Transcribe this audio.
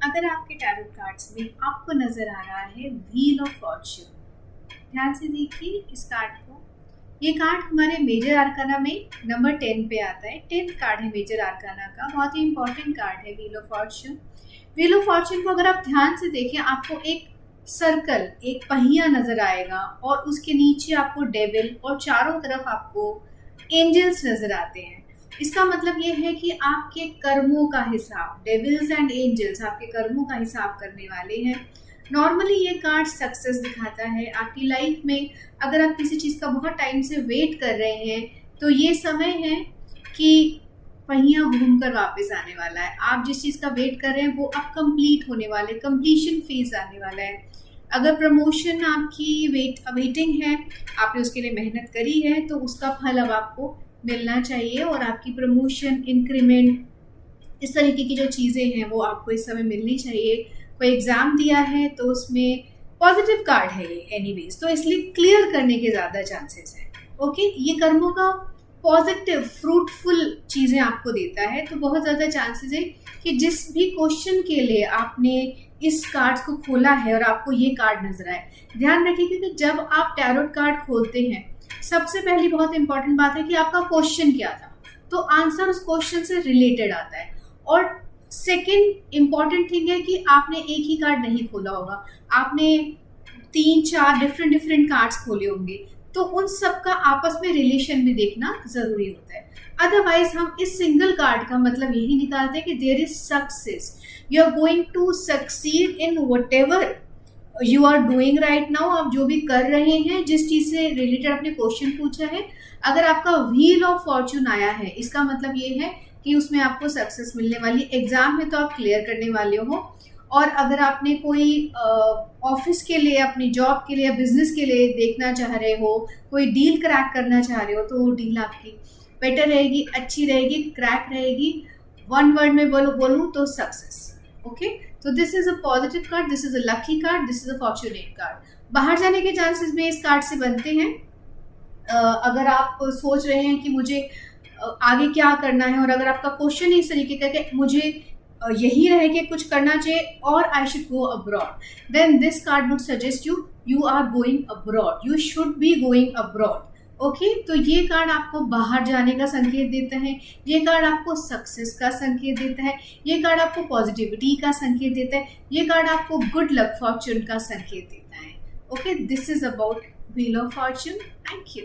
अगर आपके tarot cards में आपको नजर आ रहा है व्हील ऑफ फॉर्च्यून, ध्यान से देखिए इस कार्ड को। ये कार्ड हमारे मेजर आर्काना में नंबर 10 पे आता है। 10th कार्ड है मेजर आर्काना का, बहुत ही इंपॉर्टेंट कार्ड है wheel of Fortune. Wheel of Fortune को अगर आप ध्यान से देखें, आपको एक सर्कल, एक पहिया नजर आएगा और उसके नीचे आपको डेविल और चारों तरफ आपको एंजल्स नजर आते हैं। इसका मतलब ये है कि आपके कर्मों का हिसाब, डेविल्स एंड एंजल्स आपके कर्मों का हिसाब करने वाले हैं। नॉर्मली ये कार्ड सक्सेस दिखाता है आपकी लाइफ में। अगर आप किसी चीज़ का बहुत टाइम से वेट कर रहे हैं तो ये समय है कि पहिया घूमकर वापस आने वाला है। आप जिस चीज़ का वेट कर रहे हैं वो अब कंप्लीट होने वाले, कंप्लीशन फेज आने वाला है। अगर प्रमोशन आपकी वेटिंग है, आपने उसके लिए मेहनत करी है, तो उसका फल अब आपको मिलना चाहिए और आपकी प्रमोशन, इंक्रीमेंट, इस तरीके की जो चीज़ें हैं वो आपको इस समय मिलनी चाहिए। कोई एग्ज़ाम दिया है तो उसमें पॉजिटिव कार्ड है ये एनीवेज, तो इसलिए क्लियर करने के ज़्यादा चांसेस हैं। ओके, ये कर्मों का पॉजिटिव फ्रूटफुल चीज़ें आपको देता है, तो बहुत ज़्यादा चांसेस है कि जिस भी क्वेश्चन के लिए आपने इस कार्ड को खोला है और आपको ये कार्ड नजर आए। ध्यान रखिए कि जब आप टैरोट कार्ड खोलते हैं, सबसे पहली बहुत इंपॉर्टेंट बात है कि आपका क्वेश्चन क्या था, तो आंसर उस क्वेश्चन से रिलेटेड आता है। और सेकंड इंपॉर्टेंट थिंग है कि आपने एक ही कार्ड नहीं खोला होगा, आपने 3-4 डिफरेंट कार्ड्स खोले होंगे, तो उन सब का आपस में रिलेशन भी देखना जरूरी होता है। अदरवाइज हम इस सिंगल कार्ड का मतलब यही निकालते हैं कि there is success, you are going to succeed in whatever you are doing right now. आप जो भी कर रहे हैं, जिस चीज से रिलेटेड आपने क्वेश्चन पूछा है, अगर आपका व्हील ऑफ फॉर्च्यून आया है, इसका मतलब ये है कि उसमें आपको सक्सेस मिलने वाली। एग्जाम है तो आप क्लियर करने वाले हो, और अगर आपने कोई ऑफिस के लिए, अपनी जॉब के लिए, बिजनेस के लिए देखना चाह रहे हो, कोई डील क्रैक करना चाह रहे हो, तो वो डील आपकी बेटर रहेगी, अच्छी रहेगी, क्रैक रहेगी। वन वर्ड में बोलूं तो सक्सेस। ओके, तो this is a positive card, this is a lucky card, this is a fortunate card. बाहर जाने के चांसेस में इस कार्ड से बनते हैं। अगर आप सोच रहे हैं कि मुझे आगे क्या करना है, और अगर आपका क्वेश्चन इस तरीके का कि मुझे यही रह के कुछ करना चाहिए और I should go abroad, then this card would suggest you are going abroad, you should be going abroad. Okay, तो ये कार्ड आपको बाहर जाने का संकेत देता है, ये कार्ड आपको सक्सेस का संकेत देता है, ये कार्ड आपको पॉजिटिविटी का संकेत देता है, ये कार्ड आपको गुड लक फॉर्च्यून का संकेत देता है। Okay, this is about wheel of Fortune. Thank you.